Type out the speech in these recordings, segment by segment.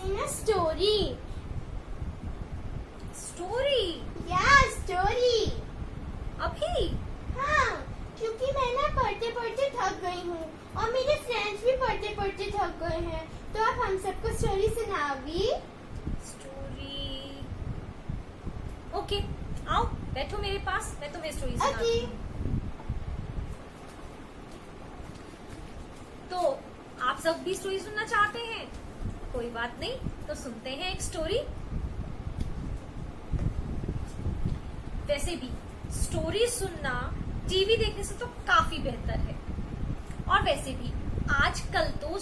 discussing a story. Story? Yeah, story. अभी? हाँ, क्योंकि मैं ना पढ़ते पढ़ते थक गई हूँ और मेरे फ्रेंड्स भी पढ़ते पढ़ते थक गए हैं, तो आप हम सबको स्टोरी सुनाओगी? स्टोरी? ओके, आओ बैठो मेरे पास, मैं तुम्हें स्टोरी सुनाती Okay. हूँ। तो आप सब भी स्टोरी सुनना चाहते हैं? कोई बात नहीं, तो सुनते हैं एक स्टोरी। वैसे भी स्टोरी सुनना टीवी देखने से तो काफी बेहतर है। और वैसे भी आजकल तो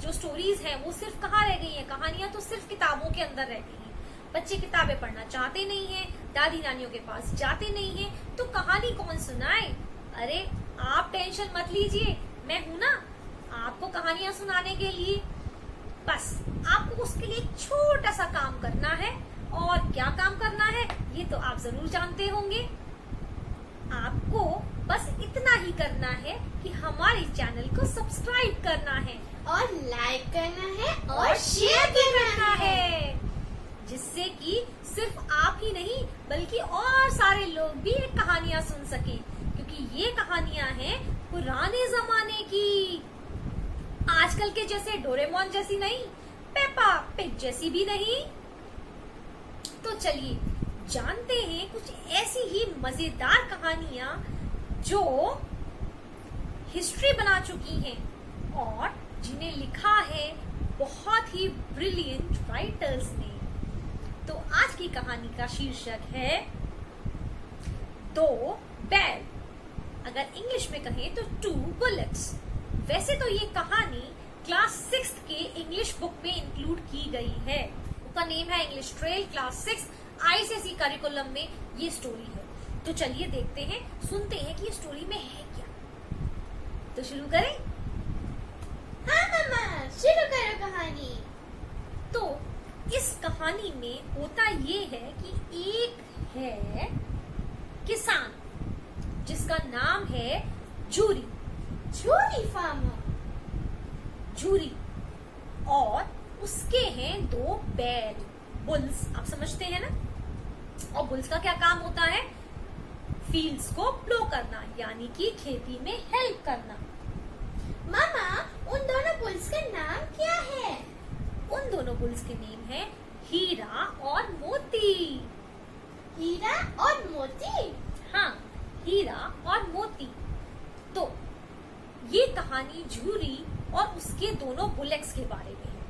जो स्टोरीज हैं वो सिर्फ कहाँ रह गई हैं, कहानियां तो सिर्फ किताबों के अंदर रह गई हैं। बच्चे किताबें पढ़ना चाहते नहीं हैं, दादी नानियों के पास जाते नहीं हैं, तो कहानी कौन सुनाए? अरे आप टेंशन मत लीजिए, मैं हूं ना आपको कहानियां सुनाने के लिए। बस आपको उसके लिए एक छोटा सा काम करना है, और क्या काम करना है ये तो आप जरूर जानते होंगे। आपको बस इतना ही करना है कि हमारे चैनल को सब्सक्राइब करना है और लाइक करना है और शेयर भी करना है, जिससे कि सिर्फ आप ही नहीं बल्कि और सारे लोग भी ये कहानियां सुन सके, क्योंकि ये कहानियां हैं पुराने जमाने की। आजकल के जैसे डोरेमोन जैसी नहीं, पेपा पिग जैसी भी नहीं। तो चलिए जानते हैं कुछ ऐसी ही मजेदार कहानियां जो हिस्ट्री बना चुकी हैं और जिन्हें लिखा है बहुत ही ब्रिलियंट राइटर्स ने। तो आज की कहानी का शीर्षक है दो बैल, अगर इंग्लिश में कहें तो 2 बुलेट्स। वैसे तो ये कहानी क्लास 6 के इंग्लिश बुक में इंक्लूड की गई है। उसका नेम है English trail class 6, ICSE curriculum में ये स्टोरी है। तो चलिए देखते हैं, सुनते हैं कि ये स्टोरी में है क्या। तो शुरू करें? हाँ मम्मा, शुरू करो कहानी। तो इस कहानी में होता ये है कि एक है किसान जिसका नाम है जूरी। Jury farmer. जूरी, और उसके हैं 2 बैल, बुल्स। आप समझते हैं ना? और बुल्स का क्या काम होता है? फील्ड्स को प्लो करना, यानी कि खेती में हेल्प करना। मामा, उन दोनों बुल्स का नाम क्या है? उन दोनों बुल्स के नेम है हीरा और मोती। हीरा और मोती? हाँ, हीरा और मोती। तो ये कहानी जूरी और उसके दोनों बुलेक्स के बारे में है।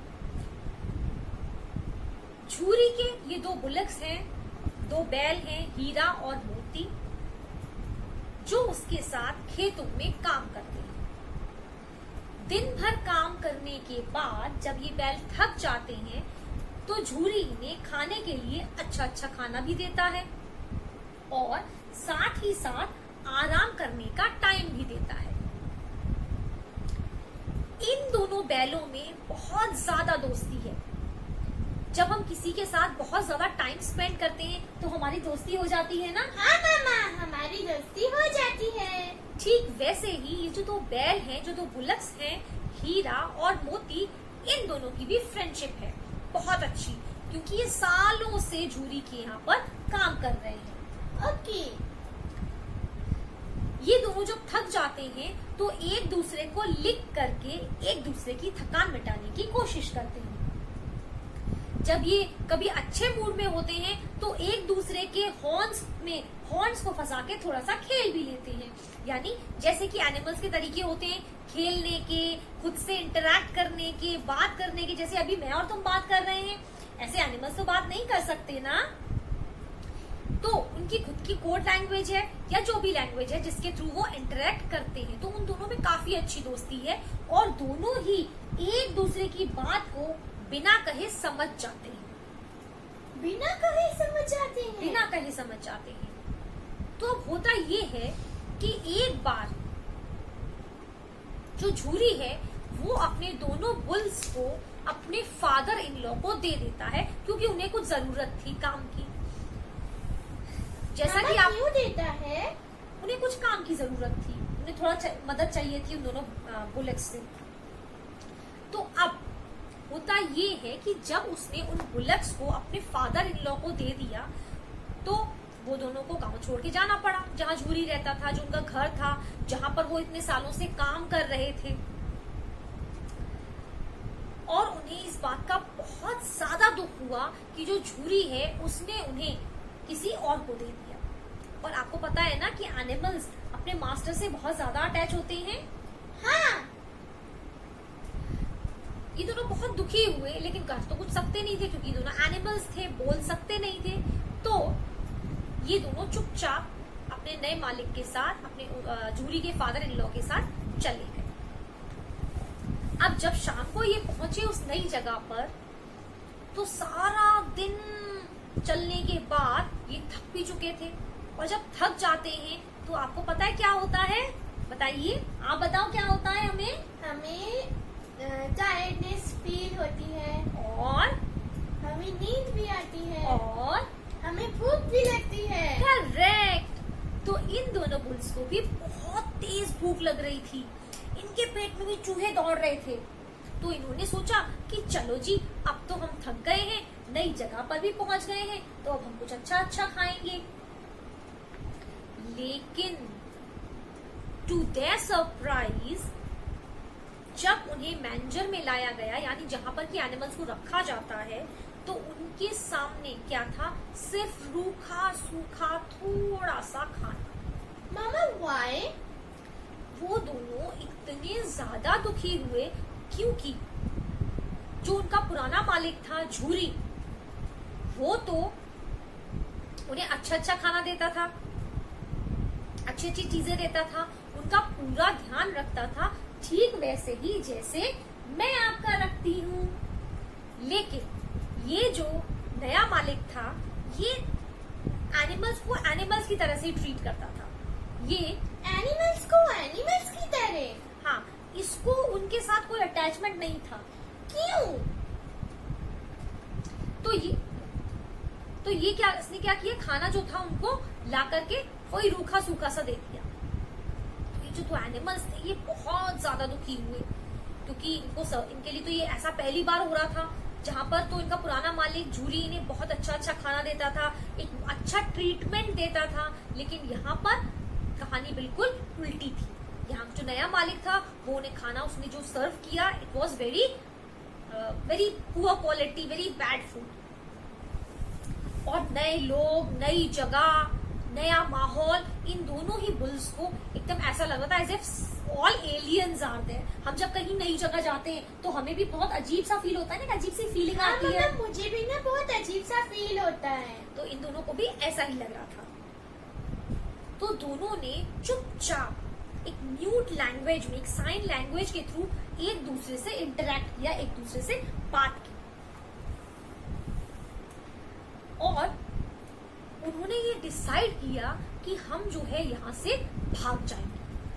जूरी के ये 2 बुलेक्स हैं, 2 बैल हैं, हीरा और मोती, जो उसके साथ खेतों में काम करते हैं। दिन भर काम करने के बाद जब ये बैल थक जाते हैं तो जूरी इन्हें खाने के लिए अच्छा अच्छा खाना भी देता है और साथ ही साथ आराम करने का टाइम भी देता है। इन दोनों बैलों में बहुत ज्यादा दोस्ती है। जब हम किसी के साथ बहुत ज्यादा टाइम स्पेंड करते हैं तो हमारी दोस्ती हो जाती है ना? हाँ मामा, हमारी दोस्ती हो जाती है। ठीक वैसे ही ये जो 2 बैल हैं, जो 2 बुलक्स हैं, हीरा और मोती, इन दोनों की भी फ्रेंडशिप है बहुत अच्छी, क्योंकि ये सालों से जूरी के यहाँ पर काम कर रहे हैं। ओके। ये दोनों जब थक जाते हैं तो एक दूसरे को लिख करके एक दूसरे की थकान मिटाने की कोशिश करते हैं। जब ये कभी अच्छे मूड में होते हैं तो एक दूसरे के हॉर्न्स को फंसा के थोड़ा सा खेल भी लेते हैं। यानी जैसे कि एनिमल्स के तरीके होते हैं खेलने के, खुद से इंटरैक्ट करने के, बात करने के। जैसे अभी मैं और तुम बात कर रहे हैं, ऐसे एनिमल्स तो बात नहीं कर सकते ना। तो उनकी खुद की कोड लैंग्वेज है या जो भी लैंग्वेज है जिसके थ्रू वो इंटरेक्ट करते हैं। तो उन दोनों में काफी अच्छी दोस्ती है और दोनों ही एक दूसरे की बात को बिना कहे समझ जाते हैं। बिना कहे समझ जाते हैं? बिना कहे समझ जाते हैं। तो अब होता ये है कि एक बार जो जूरी है वो अपने दोनों बुल्स को अपने फादर इन लॉ को दे देता है, क्योंकि उन्हें कुछ जरूरत थी काम की। जैसा कि आप क्यों देता है? उन्हें कुछ काम की जरूरत थी, उन्हें थोड़ा मदद चाहिए थी उन दोनों बुलेट्स से। तो अब होता ये है कि जब उसने उन बुलक्स को अपने फादर इन लॉ को दे दिया तो वो दोनों को गांव छोड़ के जाना पड़ा, जहां झूरी रहता था, जो उनका घर था, जहां पर वो इतने सालों से काम कर रहे थे। और उन्हें इस बात का बहुत ज्यादा दुख हुआ कि जो झूरी है उसने उन्हें किसी और को दे दिया। और आपको पता है ना कि एनिमल्स अपने मास्टर से बहुत ज्यादा अटैच होते हैं। हाँ। ये दोनों बहुत दुखी हुए, लेकिन कर तो कुछ सकते नहीं थे क्योंकि दोनों एनिमल्स थे, बोल सकते नहीं थे। तो ये दोनों चुपचाप अपने नए मालिक के साथ, अपने झूरी के फादर इन लॉ के साथ चले गए। अब जब शाम को ये पहुंचे उस नई जगह पर, तो सारा दिन चलने के बाद ये थक भी चुके थे। और जब थक जाते हैं तो आपको पता है क्या होता है? बताइए, आप बताओ क्या होता है? हमें टायर्डनेस फील होती है और हमें नींद भी आती है और हमें भूख भी लगती है। करेक्ट। तो इन दोनों बुल्स को भी बहुत तेज भूख लग रही थी, इनके पेट में भी चूहे दौड़ रहे थे। तो इन्होंने सोचा कि चलो जी, अब तो हम थक गए हैं, नई जगह पर भी पहुंच गए हैं, तो अब हम कुछ अच्छा अच्छा खाएंगे। लेकिन टू देयर सरप्राइज, जब उन्हें मैंजर में लाया गया, यानी जहां पर कि एनिमल्स को रखा जाता है, तो उनके सामने क्या था? सिर्फ रूखा सूखा थोड़ा सा खाना। मामा व्हाई? वो दोनों इतने ज्यादा दुखी हुए क्योंकि जो उनका पुराना मालिक था झूरी, वो तो उन्हें अच्छा अच्छा खाना देता था, अच्छी अच्छी चीजें देता था, उनका पूरा ध्यान रखता था, ठीक वैसे ही जैसे मैं आपका रखती हूँ। लेकिन ये जो नया मालिक था, ये एनिमल्स को एनिमल्स की तरह से ट्रीट करता था। ये एनिमल्स को एनिमल्स की तरह? हाँ, इसको उनके साथ कोई अटैचमेंट नहीं था। क्यों? तो ये क्या, इसने क्या किया? खाना जो था उनको ला करके वही रूखा सूखा सा दे दिया। तो ये जो एनिमल्स थे ये बहुत ज्यादा दुखी हुए क्योंकि इनके लिए तो ये ऐसा पहली बार हो रहा था जहां पर तो इनका पुराना मालिक झूरी इन्हें बहुत अच्छा अच्छा खाना देता था, एक अच्छा ट्रीटमेंट देता था। लेकिन यहाँ पर कहानी बिल्कुल उल्टी थी। यहाँ जो नया मालिक था वो उन्हें खाना, उसने जो सर्व किया, it was very very poor quality, very bad food. और नए लोग, नई जगह, नया माहौल, इन दोनों ही बुल्स को एकदम ऐसा लग रहा था as if all aliens are there. हम जब कहीं नई जगह जाते हैं तो हमें भी बहुत अजीब सा फील होता है ना, अजीब सी फीलिंग आती है। मुझे भी ना बहुत अजीब सा फील होता है। तो इन दोनों को भी ऐसा ही लग रहा था। तो दोनों ने चुपचाप एक म्यूट लैंग्वेज में, एक साइन लैंग्वेज के थ्रू एक दूसरे से इंटरेक्ट किया, एक दूसरे से बात की। और उन्होंने ये डिसाइड किया कि हम जो है यहाँ से भाग जाएंगे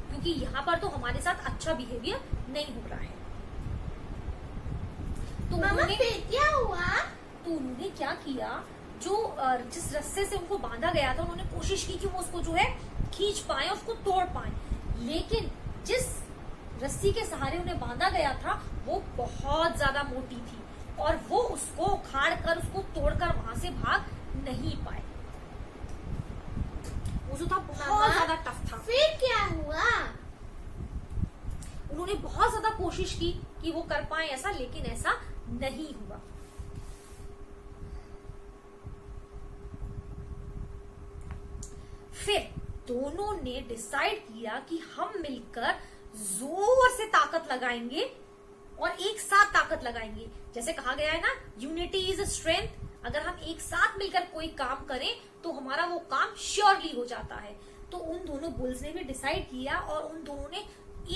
क्योंकि यहाँ पर तो हमारे साथ अच्छा बिहेवियर नहीं हो रहा है। तो उन्होंने फिर क्या हुआ? तो उन्होंने क्या किया, जो जिस रस्से से उनको बांधा गया था, उन्होंने कोशिश की कि वो उसको जो है खींच पाए, उसको तोड़ पाए। लेकिन जिस रस्सी के सहारे उन्हें बांधा गया था वो बहुत ज्यादा मोटी थी और वो उसको उखाड़ कर, उसको तोड़कर वहां से भाग नहीं पाए। वो जो था बहुत ज्यादा टफ था। फिर क्या हुआ? उन्होंने बहुत ज्यादा कोशिश की कि वो कर पाए ऐसा, लेकिन ऐसा नहीं हुआ। फिर दोनों ने डिसाइड किया कि हम मिलकर जोर से ताकत लगाएंगे और एक साथ ताकत लगाएंगे। जैसे कहा गया है ना, यूनिटी इज स्ट्रेंथ। अगर हम एक साथ मिलकर कोई काम करें तो हमारा वो काम श्योरली हो जाता है। तो उन दोनों बुल्स ने भी डिसाइड किया और उन दोनों ने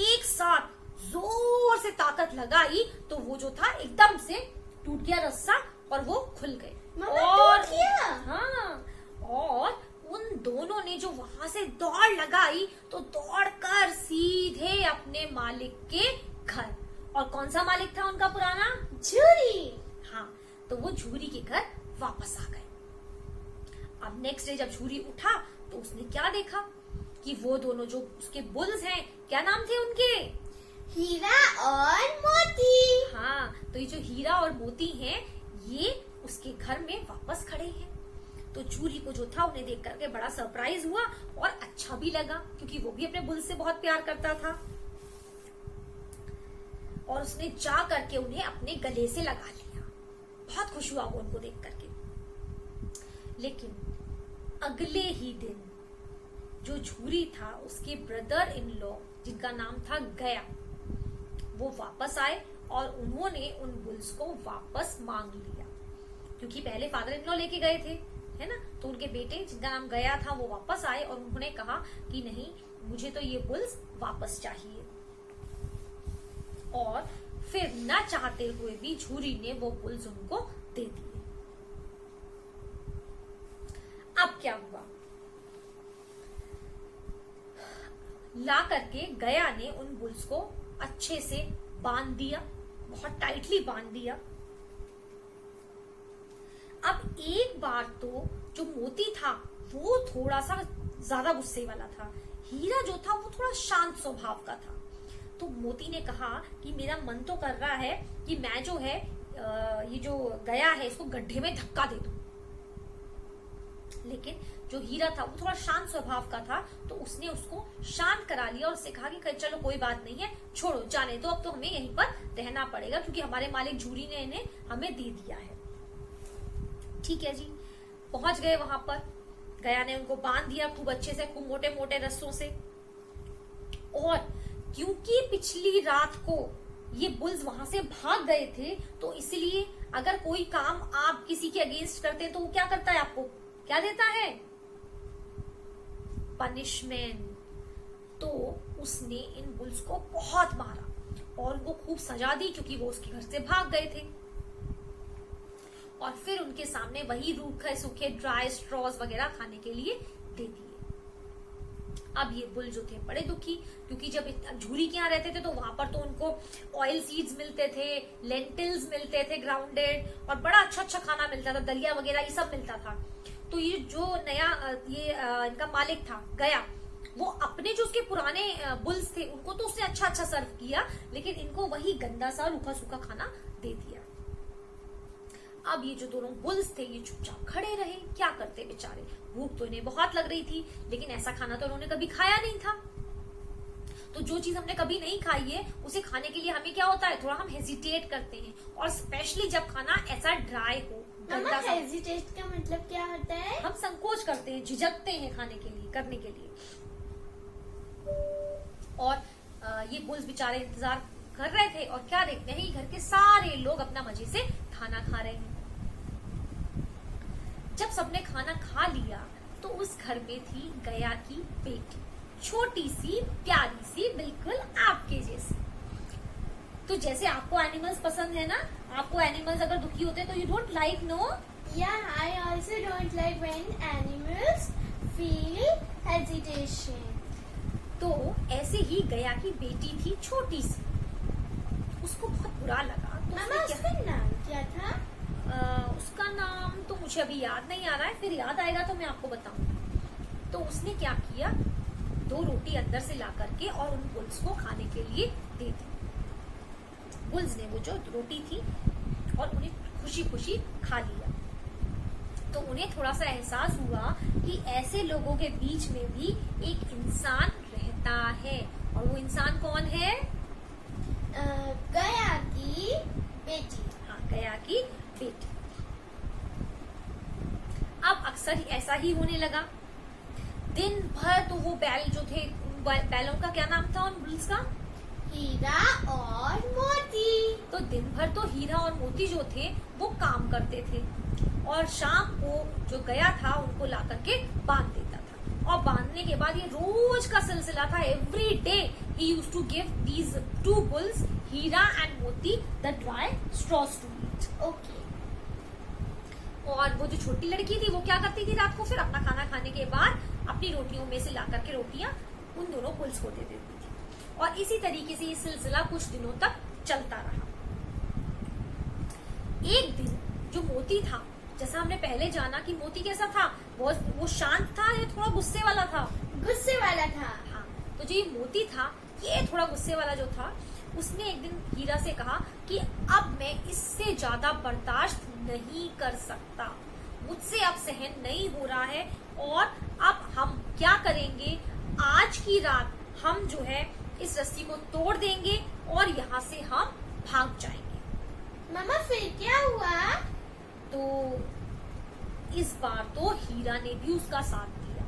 एक साथ जोर से ताकत लगाई तो वो जो था एकदम से टूट गया रस्सा और वो खुल गए। और हाँ, और उन दोनों ने जो वहां से दौड़ लगाई तो दौड़कर सीधे अपने मालिक के घर। और कौन सा मालिक था उनका पुराना? झूरी। हाँ, तो वो झूरी के घर वापस आ गए। अब नेक्स्ट डे जब झूरी उठा तो उसने क्या देखा कि वो दोनों जो उसके बुल्स हैं, क्या नाम थे उनके? हीरा और मोती। हाँ, तो ये जो हीरा और मोती हैं ये उसके घर में वापस खड़े हैं। तो झूरी को जो था उन्हें देख करके बड़ा सरप्राइज हुआ और अच्छा भी लगा, क्योंकि वो भी अपने बुल से बहुत प्यार करता था। और उसने जा करके उन्हें अपने गले से लगा लिया। बहुत खुश हुआ वो उनको देख करके। लेकिन अगले ही दिन जो झूरी था उसके ब्रदर इन लॉ जिनका नाम था गया, वो वापस आए और उन्होंने उन बुल्स को वापस मांग लिया, क्योंकि पहले फादर इन लॉ लेके गए थे, है ना। तो उनके बेटे जिनका नाम गया था वो वापस आए और उन्होंने कहा कि नहीं, मुझे तो ये बुल्स वापस चाहिए। और फिर न चाहते हुए भी झूरी ने वो बुल्स उनको दे दिए। अब क्या हुआ, ला करके गया ने उन बुल्स को अच्छे से बांध दिया, बहुत टाइटली बांध दिया। अब एक बार तो जो मोती था वो थोड़ा सा ज्यादा गुस्से वाला था, हीरा जो था वो थोड़ा शांत स्वभाव का था। तो मोती ने कहा कि मेरा मन तो कर रहा है कि मैं जो है ये जो गया है इसको गड्ढे में धक्का दे दूं। लेकिन जो हीरा था वो थोड़ा शांत स्वभाव का था, तो उसने उसको शांत करा लिया और उससे कहा कि चलो कोई बात नहीं है, छोड़ो, जाने दो, अब तो हमें यहीं पर रहना पड़ेगा क्योंकि हमारे मालिक झूरी ने इन्हें हमें दे दिया है। ठीक है जी, पहुंच गए वहां पर। गया ने उनको बांध दिया खूब अच्छे से, खूब मोटे मोटे रस्सों से। और क्योंकि पिछली रात को ये बुल्स वहां से भाग गए थे, तो इसलिए अगर कोई काम आप किसी के अगेंस्ट करते हैं तो वो क्या करता है, आपको क्या देता है, पनिशमेंट। तो उसने इन बुल्स को बहुत मारा और वो खूब सजा दी, क्योंकि वो उसके घर से भाग गए थे। और फिर उनके सामने वही रूखे सूखे ड्राई स्ट्रॉज वगैरह खाने के लिए दे दिए। अब ये बुल जो थे बड़े दुखी, क्योंकि जब झूरी के यहाँ रहते थे तो वहां पर तो उनको ऑयल सीड्स मिलते थे, लेंटिल्स मिलते थे ग्राउंडेड, और बड़ा अच्छा अच्छा खाना मिलता था, दलिया वगैरह ये सब मिलता था। तो ये जो नया इनका मालिक था गया, वो अपने जो उसके पुराने बुल्स थे उनको तो उसने अच्छा अच्छा सर्व किया, लेकिन इनको वही गंदा सा रूखा सूखा खाना दे दिया। अब ये जो दोनों बुल्स थे ये चुपचाप खड़े रहे, क्या करते बेचारे, भूख तो इन्हें बहुत लग रही थी, लेकिन ऐसा खाना तो उन्होंने कभी खाया नहीं था। तो जो चीज हमने कभी नहीं खाई है उसे खाने के लिए हमें क्या होता है, थोड़ा हम हेजिटेट करते हैं, और स्पेशली जब खाना ऐसा ड्राई हो, गंदा सा। हेजिटेट का मतलब क्या होता है? हम संकोच करते हैं, झिझकते हैं खाने के लिए, करने के लिए। और ये बुल्स बेचारे इंतजार कर रहे थे, और क्या देखते हैं, घर के सारे लोग अपना मजे से खाना खा रहे हैं। जब सबने खाना खा लिया तो उस घर में थी गया की बेटी, छोटी सी प्यारी सी, बिल्कुल आपके जैसी। तो जैसे आपको एनिमल्स पसंद है ना, आपको एनिमल्स अगर दुखी होते हैं तो you don't like, no? Yeah, I also don't like when animals feel hesitation. तो ऐसे ही गया की बेटी थी छोटी सी, उसको बहुत बुरा लगा। तो मामा, उसका नाम क्या था? उसका नाम तो मुझे अभी याद नहीं आ रहा है, फिर याद आएगा तो मैं आपको बताऊंगी। तो उसने क्या किया, 2 रोटी अंदर से ला करके और उन बुल्स को खाने के लिए दे दी। बुल्स ने वो जो रोटी थी और उन्हें खुशी खुशी खा लिया। तो उन्हें थोड़ा सा एहसास हुआ कि ऐसे लोगों के बीच में भी एक इंसान रहता है, और वो इंसान कौन है? गया की बेटी। हाँ, गया की बेटी। अब अक्सर ऐसा ही होने लगा, दिन भर तो वो बैल जो थे, बैलों का क्या नाम था उन बुल्स का? हीरा और मोती। तो दिन भर तो हीरा और मोती जो थे वो काम करते थे, और शाम को जो गया था उनको ला करके बांध देता था। और बांधने के बाद ये रोज का सिलसिला था, every day he used to give these 2 bulls, Heera and Moti, the dry straws to eat. Okay. और वो जो छोटी लड़की थी वो क्या करती थी, रात को फिर अपना खाना खाने के बाद अपनी रोटियों में से ला करके रोटियां उन दोनों बुल्स को दे देती थी। और इसी तरीके से ये सिलसिला कुछ दिनों तक चलता रहा। एक दिन जो मोती था, जैसा हमने पहले जाना कि मोती कैसा था, वो शांत था या थोड़ा गुस्से वाला था? गुस्से वाला था। हाँ, तो जो ये मोती था ये थोड़ा गुस्से वाला जो था, उसने एक दिन हीरा से कहा कि अब मैं इससे ज्यादा बर्दाश्त नहीं कर सकता, मुझसे अब सहन नहीं हो रहा है, और अब हम क्या करेंगे, आज की रात हम जो है इस रस्सी को तोड़ देंगे और यहाँ से हम भाग जाएंगे। मम्मा फिर क्या हुआ? तो इस बार तो हीरा ने भी उसका साथ दिया।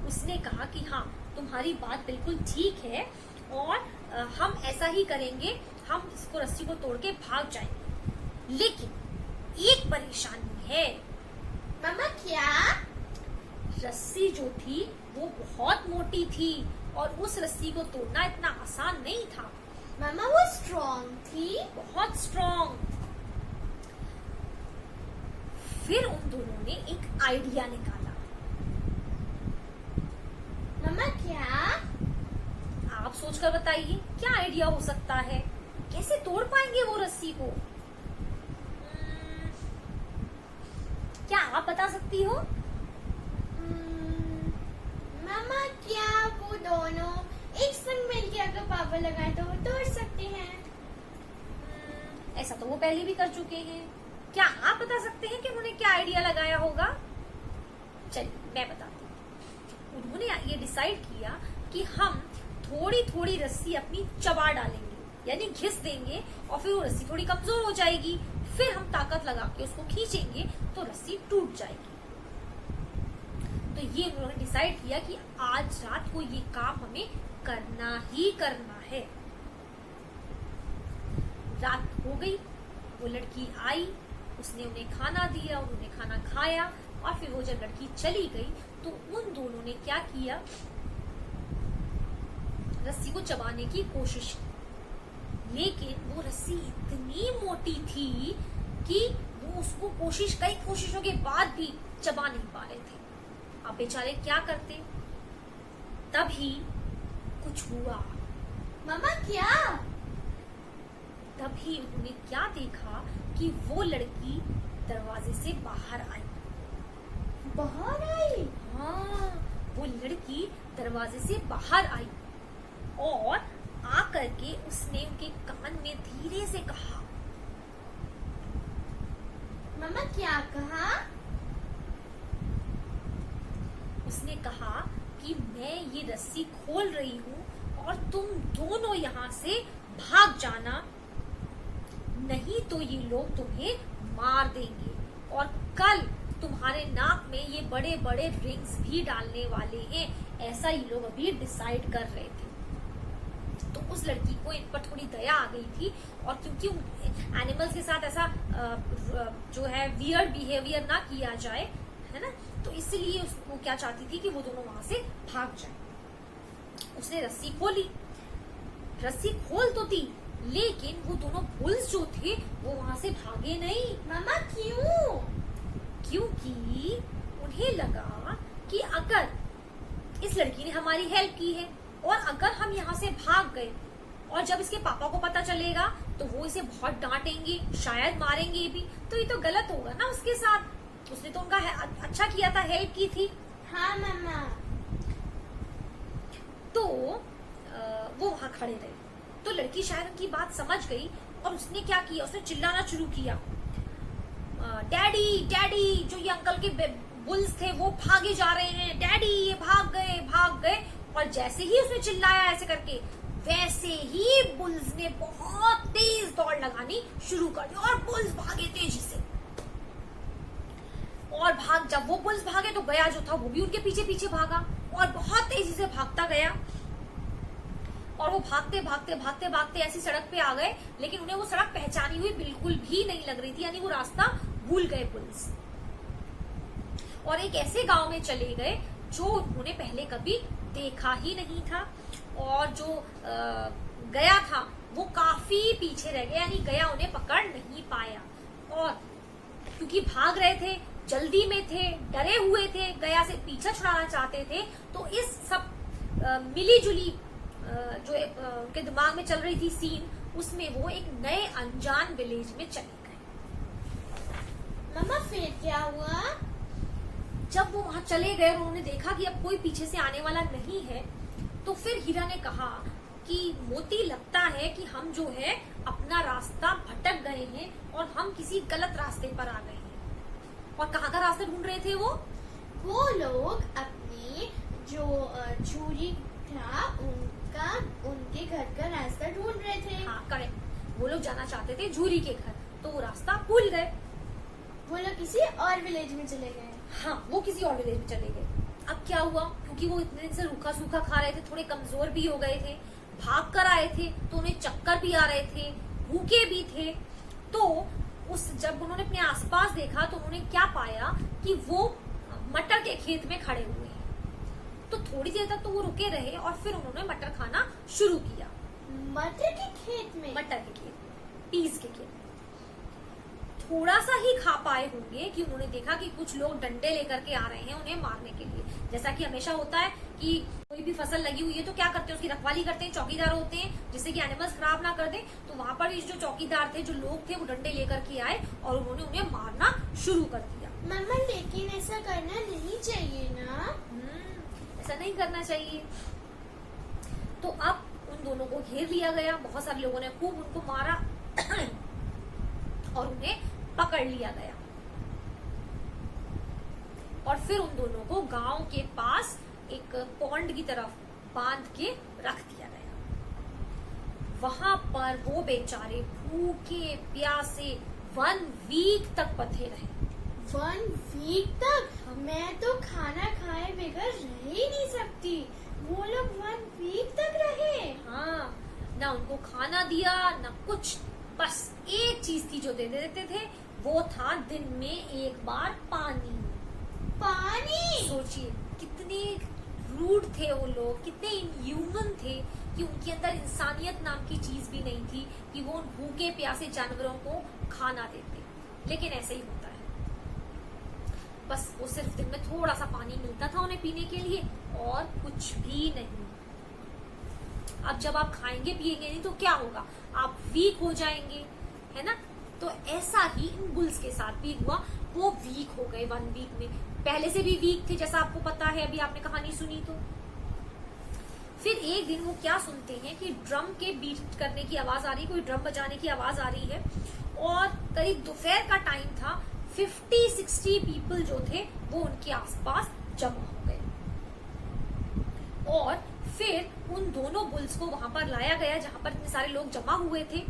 उसने कहा कि हाँ, तुम्हारी बात बिल्कुल ठीक है और हम ऐसा ही करेंगे, हम इसको रस्सी को तोड़ के भाग जाएंगे। लेकिन एक परेशानी है। मम्मा क्या? रस्सी जो थी वो बहुत मोटी थी और उस रस्सी को तोड़ना इतना आसान नहीं था। मम्मा वो स्ट्रॉन्ग थी? बहुत स्ट्रॉन्ग। फिर उन दोनों ने एक आइडिया निकाला। मम्मा क्या? आप सोचकर बताइए क्या आइडिया हो सकता है, कैसे तोड़ पाएंगे वो रस्सी को? क्या आप बता सकती हो? मम्मा क्या वो दोनों एक संग मिलकर अगर पावर लगाए तो वो तोड़ सकते हैं? ऐसा तो वो पहले भी कर चुके हैं। क्या आप बता सकते हैं कि उन्होंने क्या आइडिया लगाया होगा? चलिए मैं बताती हूँ। उन्होंने ये डिसाइड किया कि हम थोड़ी थोड़ी रस्सी अपनी चबा डालेंगे, यानी घिस देंगे, और फिर वो रस्सी थोड़ी कमजोर हो जाएगी। फिर हम ताकत लगा के उसको खींचेंगे तो रस्सी टूट जाएगी। तो ये उन्होंने डिसाइड किया कि आज रात को ये काम हमें करना ही करना है। रात हो गई, वो लड़की आई, उसने उन्हें खाना दिया, उन्होंने खाना खाया, और फिर वो जब लड़की चली गई तो उन दोनों ने क्या किया, रस्सी को चबाने की कोशिश की। लेकिन वो रस्सी इतनी मोटी थी कि वो उसको कई कोशिशों के बाद भी चबा नहीं पा रहे थे। अब बेचारे क्या करते? तभी कुछ हुआ। मम्मा क्या? तभी उन्होंने क्या देखा कि वो लड़की दरवाजे से बाहर आई। बाहर आई? हाँ, वो लड़की दरवाजे से बाहर आई और आकर के उसने उनके कान में धीरे से कहा। मम्मा क्या कहा? उसने कहा कि मैं ये रस्सी खोल रही हूँ और तुम दोनों यहाँ से भाग जाना, नहीं तो ये लोग तुम्हें मार देंगे और कल तुम्हारे नाक में ये बड़े बड़े रिंग्स भी डालने वाले हैं। ऐसा ये लोग अभी डिसाइड कर रहे थे। तो उस लड़की को इन पर थोड़ी दया आ गई थी, और क्योंकि एनिमल्स के साथ ऐसा जो है वियर्ड बिहेवियर ना किया जाए, है ना, तो इसलिए उसको क्या चाहती थी कि वो दोनों वहां से भाग जाए। उसने रस्सी खोली, रस्सी खोल तो दी, लेकिन वो दोनों बुल्स जो थे वो वहां से भागे नहीं। मम्मा क्यों? क्योंकि उन्हें लगा कि अगर इस लड़की ने हमारी हेल्प की है और अगर हम यहाँ से भाग गए और जब इसके पापा को पता चलेगा तो वो इसे बहुत डांटेंगे, शायद मारेंगे भी, तो ये तो गलत होगा ना उसके साथ। उसने तो उनका अच्छा किया था, हेल्प की थी। हाँ मम्मा। तो वो वहां खड़े रहे। तो लड़की शायद उनकी बात समझ गई और उसने क्या किया, उसने चिल्लाना शुरू किया, डैडी डैडी, जो ये अंकल के बुल्स थे वो भागे जा रहे हैं, डैडी ये भाग गए भाग गए। और जैसे ही उसने चिल्लाया ऐसे करके, वैसे ही बुल्स ने बहुत तेज दौड़ लगानी शुरू कर दी और बुल्स भागे तेजी से। और जब वो बुल्स भागे तो गया जो था वो भी उनके पीछे पीछे भागा और बहुत तेजी से भागता गया। और वो भागते भागते भागते भागते ऐसी सड़क पे आ गए, लेकिन उन्हें वो सड़क पहचानी हुई बिल्कुल भी नहीं लग रही थी, यानी वो रास्ता भूल गए बुल्स। और एक ऐसे गांव में चले गए जो उन्होंने पहले कभी देखा ही नहीं था, और जो गया था वो काफी पीछे रह गया, यानी गया उन्हें पकड़ नहीं पाया। और क्योंकि भाग रहे थे, जल्दी में थे, डरे हुए थे, गया से पीछा छुड़ाना चाहते थे, तो इस सब मिली जुली जो उनके दिमाग में चल रही थी सीन, उसमें वो एक नए अनजान विलेज में चले गए। मम्मा फिर क्या हुआ? जब वो वहां चले गए और उन्होंने देखा कि अब कोई पीछे से आने वाला नहीं है, तो फिर हीरा ने कहा कि मोती लगता है कि हम जो है अपना रास्ता भटक गए हैं और हम किसी गलत रास्ते पर आ गए हैं। और कहाँ का रास्ता ढूंढ रहे थे वो लोग अपने जो झूरी था उनके घर का रास्ता ढूंढ रहे थे। हाँ करेक्ट, वो लोग जाना चाहते थे झूरी के घर, तो वो रास्ता भूल गए। वो लोग किसी और विलेज में चले गए। हाँ, वो किसी और विलेज में चले गए। अब क्या हुआ, क्योंकि वो इतने दिन से रूखा सूखा खा रहे थे, थोड़े कमजोर भी हो गए थे, भाग कर आए थे, तो उन्हें चक्कर भी आ रहे थे, भूखे भी थे। तो जब उन्होंने अपने आसपास देखा तो उन्होंने क्या पाया कि वो मटर के खेत में खड़े हुए हैं। तो थोड़ी देर तक तो वो रुके रहे और फिर उन्होंने मटर खाना शुरू किया। मटर के खेत में? मटर के खेत में, पीस के खेत में। थोड़ा सा ही खा पाए होंगे कि उन्होंने देखा कि कुछ लोग डंडे लेकर के आ रहे हैं उन्हें मारने के लिए। जैसा कि हमेशा होता है कि कोई भी फसल लगी हुई है तो क्या करते हैं, उसकी रखवाली करते हैं, चौकीदार होते हैं जिससे कि एनिमल्स खराब ना कर दें। तो वहां पर जो चौकीदार थे, जो लोग थे, वो डंडे लेकर के आए और उन्होंने उन्हें मारना शुरू कर दिया। मम्मा लेकिन ऐसा करना नहीं चाहिए ना। ऐसा नहीं करना चाहिए। तो अब उन दोनों को घेर लिया गया, बहुत सारे लोगों ने खूब उनको मारा और उन्हें पकड़ लिया गया। और फिर उन दोनों को गांव के पास एक पॉन्ड की तरफ बांध के रख दिया गया। वहां पर वो बेचारे भूखे प्यासे 1 वीक तक पथे रहे। 1 वीक तक? मैं तो खाना खाए बगैर रह ही नहीं सकती। वो लोग 1 वीक तक रहे? हाँ, ना उनको खाना दिया ना कुछ, बस एक चीज थी जो दे देते थे, वो था दिन में एक बार पानी। पानी? सोचिए कितने रूड थे वो लोग, कितने इनह्यूमन थे कि उनके अंदर इंसानियत नाम की चीज भी नहीं थी कि वो उन भूखे प्यासे जानवरों को खाना देते। लेकिन ऐसे ही होता है, बस वो सिर्फ दिन में थोड़ा सा पानी मिलता था उन्हें पीने के लिए और कुछ भी नहीं। अब जब आप खाएंगे पिएंगे नहीं तो क्या होगा, आप वीक हो जाएंगे, है ना। तो ऐसा ही इन बुल्स के साथ भी हुआ, वो वीक हो गए 1 वीक में। पहले से भी वीक थे, जैसा आपको पता है, अभी आपने कहानी सुनी। तो फिर एक दिन वो क्या सुनते हैं कि ड्रम के बीट करने की आवाज आ रही, कोई ड्रम बजाने की आवाज आ रही है और करीब दोपहर का टाइम था। 50-60 पीपल जो थे वो उनके आसपास जमा हो गए और फिर उन दोनों बुल्स को वहां पर लाया गया जहां पर इतने सारे लोग जमा हुए थे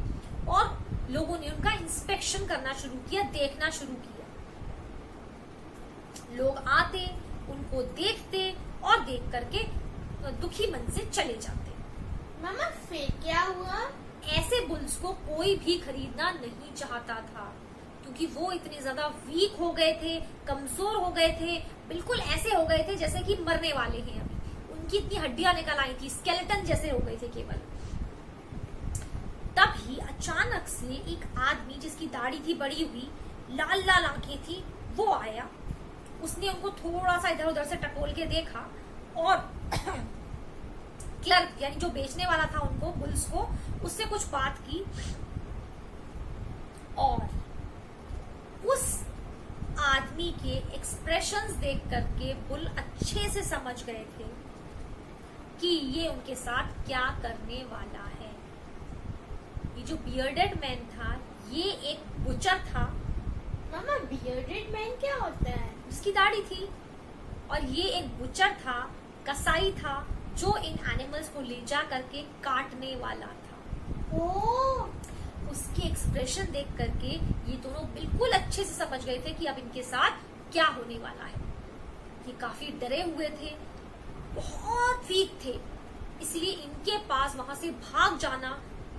और लोगों ने उनका इंस्पेक्शन करना शुरू किया, देखना शुरू किया। लोग आते, उनको देखते और देख करके दुखी मन से चले जाते। मामा फिर क्या हुआ? ऐसे बुल्स को कोई भी खरीदना नहीं चाहता था क्योंकि वो इतने ज्यादा वीक हो गए थे, कमजोर हो गए थे, बिल्कुल ऐसे हो गए थे जैसे कि मरने वाले हैं। अभी उनकी इतनी हड्डियां निकल आई थी, स्केलेटन जैसे हो गए थे केवल। तभी अचानक से एक आदमी जिसकी दाढ़ी थी बड़ी हुई, लाल लाल आंखें थी, वो आया। उसने उनको थोड़ा सा इधर उधर से टटोल के देखा और क्लर्क यानी जो बेचने वाला था उनको, बुल्स को, उससे कुछ बात की और उस आदमी के एक्सप्रेशंस देख करके बुल अच्छे से समझ गए थे कि ये उनके साथ क्या करने वाला है। ये जो बियर्डेड मैन था ये एक बुचर था। मामा बियर्डेड मैन क्या होता है? जिसकी दाढ़ी थी। और ये एक बुचर था, कसाई था, जो इन एनिमल्स को ले जा करके काटने वाला था। ओह! उसके एक्सप्रेशन देख करके ये दोनों बिल्कुल अच्छे से समझ गए थे कि अब इनके साथ क्या होने वाला है। ये काफी डरे हुए थे, बहुत वीक थे, इसलिए इनके पास वहां से भाग जाना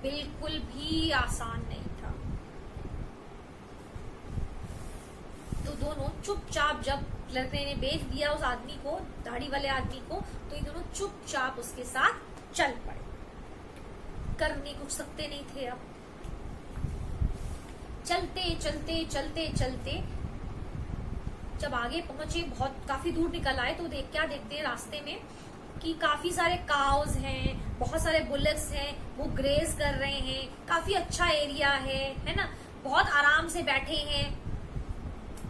बिल्कुल भी आसान नहीं था। तो दोनों चुपचाप, जब क्लर्क ने बेच दिया उस आदमी को, दाढ़ी वाले आदमी को, तो ये दोनों चुपचाप उसके साथ चल पड़े। करने कुछ सकते नहीं थे। अब चलते चलते चलते चलते जब आगे पहुंचे, बहुत काफी दूर निकल आए, तो क्या देखते हैं रास्ते में कि काफी सारे काउज हैं, बहुत सारे बुलेट्स हैं, वो ग्रेज कर रहे हैं। काफी अच्छा एरिया है ना, बहुत आराम से बैठे हैं,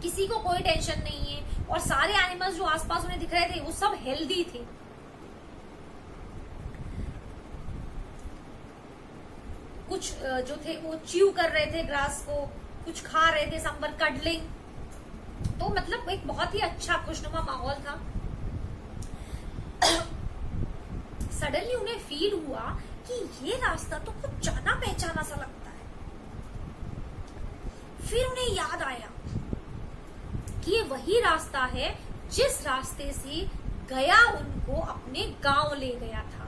किसी को कोई टेंशन नहीं है। और सारे एनिमल्स जो आसपास उन्हें दिख रहे थे वो सब हेल्दी थे। कुछ जो थे वो च्यू कर रहे थे ग्रास को, कुछ खा रहे थे, समवर कडलिंग। तो मतलब एक बहुत ही अच्छा खुशनुमा माहौल था। सडनली उन्हें फील हुआ कि ये रास्ता तो कुछ जाना पहचाना सा लगता है। फिर उन्हें याद आया कि ये वही रास्ता है जिस रास्ते से गया उनको अपने गांव ले गया था।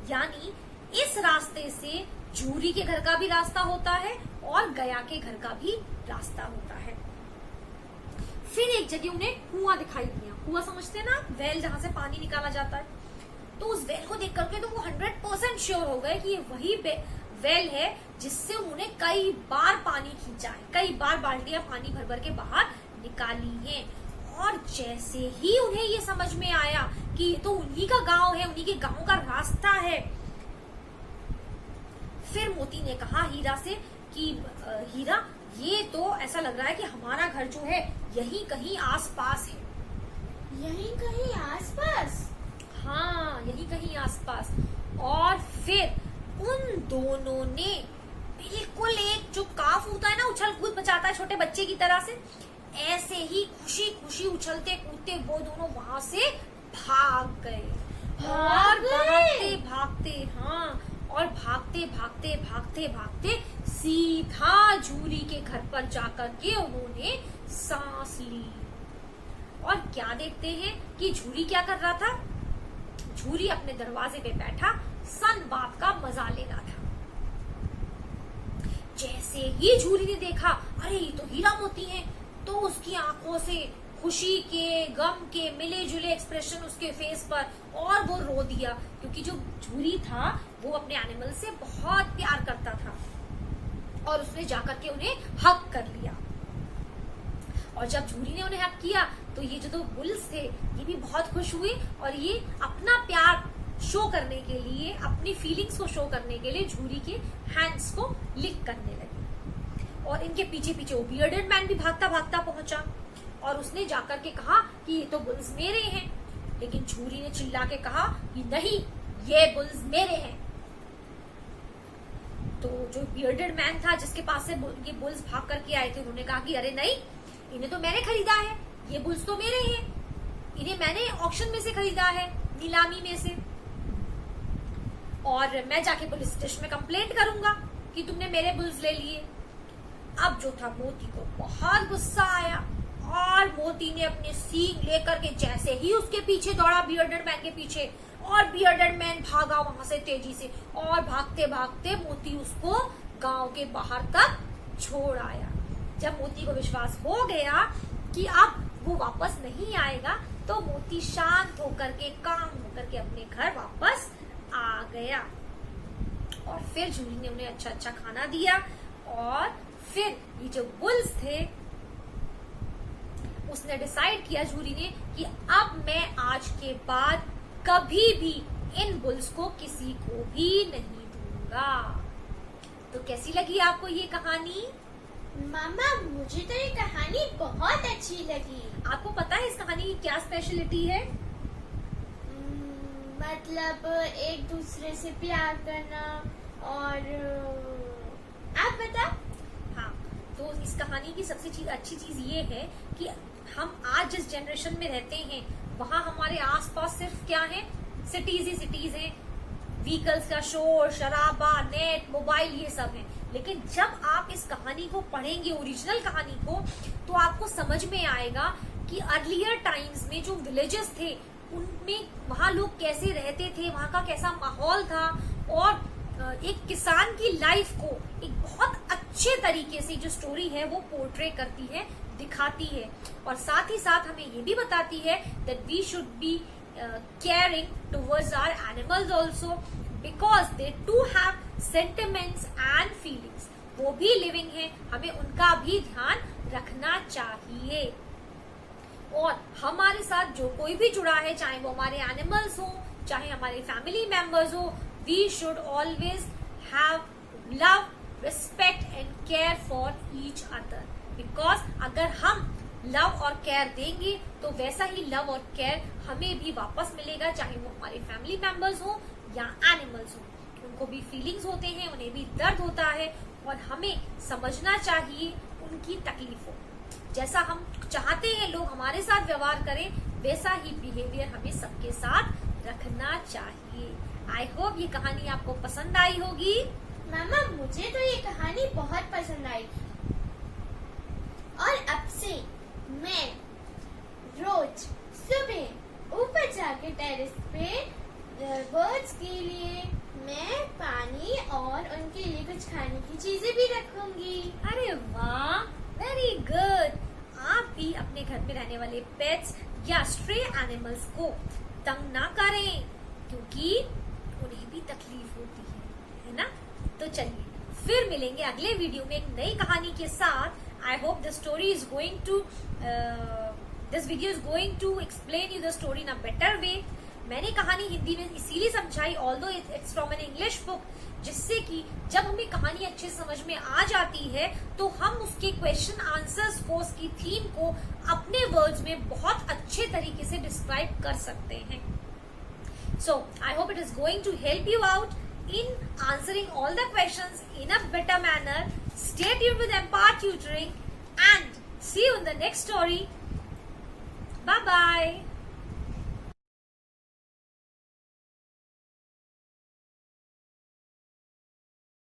यानी इस रास्ते से जूरी के घर का भी रास्ता होता है और गया के घर का भी रास्ता होता है। फिर एक जगह उन्हें कुआं दिखाई दिया। कुआं समझते हैं ना, वेल जहां से पानी निकाला जाता है। तो उस वेल को देख करके तो वो 100% श्योर हो गए कि ये वही वेल है जिससे उन्होंने कई बार पानी खींचा है, कई बार बाल्टियां पानी भर भर के बाहर निकाली हैं। और जैसे ही उन्हें ये समझ में आया कि ये तो उन्हीं का गांव है, उन्हीं के गांव का रास्ता है, फिर मोती ने कहा हीरा से कि हीरा, ये तो ऐसा लग रहा है कि हमारा घर जो है यहीं कहीं आसपास है। यहीं कहीं आसपास? हाँ, यहीं कहीं आसपास। और फिर उन दोनों ने बिल्कुल एक जो काफ होता है ना, उछल कूद मचाता है छोटे बच्चे की तरह से, ऐसे ही खुशी खुशी उछलते कूदते वो दोनों वहां से भाग गए। और भागते भागते, हाँ, और भागते भागते भागते भागते सीधा जूरी के घर पर जाकर के उन्होंने सांस ली। और क्या देखते हैं कि जूरी क्या कर रहा था? जूरी अपने दरवाजे पे बैठा सन बात का मजा ले रहा था। जैसे ही जूरी ने देखा अरे ये तो हीरा मोती हैं, तो उसकी आंखों से खुशी के, गम के मिले जुले एक्सप्रेशन उसके फेस पर, और वो रो दिया। क्योंकि जो जूरी था वो अपने एनिमल से बहुत प्यार करता था और उसने जाकर के उन्हें हक कर लिया। और जब जूरी ने उन्हें हक किया तो ये जो दो बुल्स थे ये भी बहुत खुश हुए और ये अपना प्यार शो करने के लिए, अपनी फीलिंग्स को शो करने के लिए जूरी के हैंड्स को लिक करने लगे। और इनके पीछे पीछे वो बियर्डेड मैन भी भागता भागता पहुंचा और उसने जाकर के कहा कि ये तो बुल्स मेरे हैं। लेकिन जूरी ने चिल्ला के कहा कि नहीं, ये बुल्स मेरे हैं। तो जो बियर्डेड मैन था जिसके पास से ये बुल्स भाग करके आए थे, उन्होंने कहा कि अरे नहीं, इन्हें तो मैंने खरीदा है, ये बुल्स तो मेरे हैं, इन्हें मैंने ऑक्शन में से खरीदा है, नीलामी में से, और मैं जाके पुलिस स्टेशन में कंप्लेंट करूंगा कि तुमने मेरे बुल्स ले लिए। अब जो था मोती को बहुत गुस्सा आया और मोती ने अपने सींग लेकर के जैसे ही उसके पीछे दौड़ा, बियर्डेड मैन के पीछे, और बियर्डेड मैन भागा वहां से तेजी से, और भागते भागते मोती उसको गांव के बाहर तक छोड़ आया। जब मोती को विश्वास हो गया कि अब वो वापस नहीं आएगा, तो मोती शांत होकर के, काम होकर के अपने घर वापस आ गया। और फिर जूरी ने उन्हें अच्छा अच्छा खाना दिया। और फिर ये जो बुल्स थे, उसने डिसाइड किया जूरी ने कि अब मैं आज के बाद कभी भी इन बुल्स को किसी को भी नहीं दूंगा। तो कैसी लगी आपको ये कहानी? मामा, मुझे तो ये कहानी बहुत अच्छी लगी। आपको पता है इस कहानी की क्या स्पेशलिटी है? मतलब एक दूसरे से प्यार करना, और आप बता। हाँ, तो इस कहानी की सबसे अच्छी चीज ये है कि हम आज जिस जनरेशन में रहते हैं वहाँ हमारे आसपास सिर्फ क्या है, सिटीज ही सिटीज हैं, व्हीकल्स का शोर शराबा, नेट, मोबाइल, ये सब है। लेकिन जब आप इस कहानी को पढ़ेंगे, ओरिजिनल कहानी को, तो आपको समझ में आएगा कि अर्लियर टाइम्स में जो विलेजेस थे उनमें वहाँ लोग कैसे रहते थे, वहाँ का कैसा माहौल था, और एक किसान की लाइफ को एक बहुत अच्छे तरीके से जो स्टोरी है वो पोर्ट्रे करती है, दिखाती है। और साथ ही साथ हमें ये भी बताती है that we should be caring towards our animals also, because they too have sentiments and feelings. वो भी लिविंग है, हमें उनका भी ध्यान रखना चाहिए। और हमारे साथ जो कोई भी जुड़ा है, चाहे वो हमारे एनिमल्स हो, चाहे हमारे फैमिली मेंबर्स हो, we should always have love, respect and care for each other. Because अगर हम लव और केयर देंगे तो वैसा ही लव और केयर हमें भी वापस मिलेगा, चाहे वो हमारे फैमिली मेंबर्स हो या एनिमल्स हो। उनको भी फीलिंग्स होते हैं, उन्हें भी दर्द होता है और हमें समझना चाहिए उनकी तकलीफों। जैसा हम चाहते हैं लोग हमारे साथ व्यवहार करें, वैसा ही बिहेवियर हमें सबके साथ रखना चाहिए। आई होप ये कहानी आपको पसंद आई होगी। मामा मुझे तो ये कहानी बहुत पसंद आई और अब से मैं रोज सुबह ऊपर जाके टेरेस पे बर्ड्स के लिए मैं पानी और उनके लिए कुछ खाने की चीजें भी रखूंगी। अरे वाह, वेरी गुड। आप भी अपने घर में रहने वाले पेट्स या स्ट्रे एनिमल्स को तंग ना करें, क्योंकि उन्हें भी तकलीफ होती है ना। तो चलिए फिर मिलेंगे अगले वीडियो में एक नई कहानी के साथ। I hope this video is going to explain you the story in a better way. मैंने कहानी हिंदी में इसीलिए समझाई, although it's from an English book, जिससे कि जब हमें कहानी अच्छे समझ में आ जाती है तो हम उसके क्वेश्चन आंसर्स को, उसकी थीम को अपने वर्ड्स में बहुत अच्छे तरीके से डिस्क्राइब कर सकते हैं। So I hope it is going to help you out in answering all the questions in a better manner. Stay tuned with Empire Tutoring and see you in the next story. Bye bye.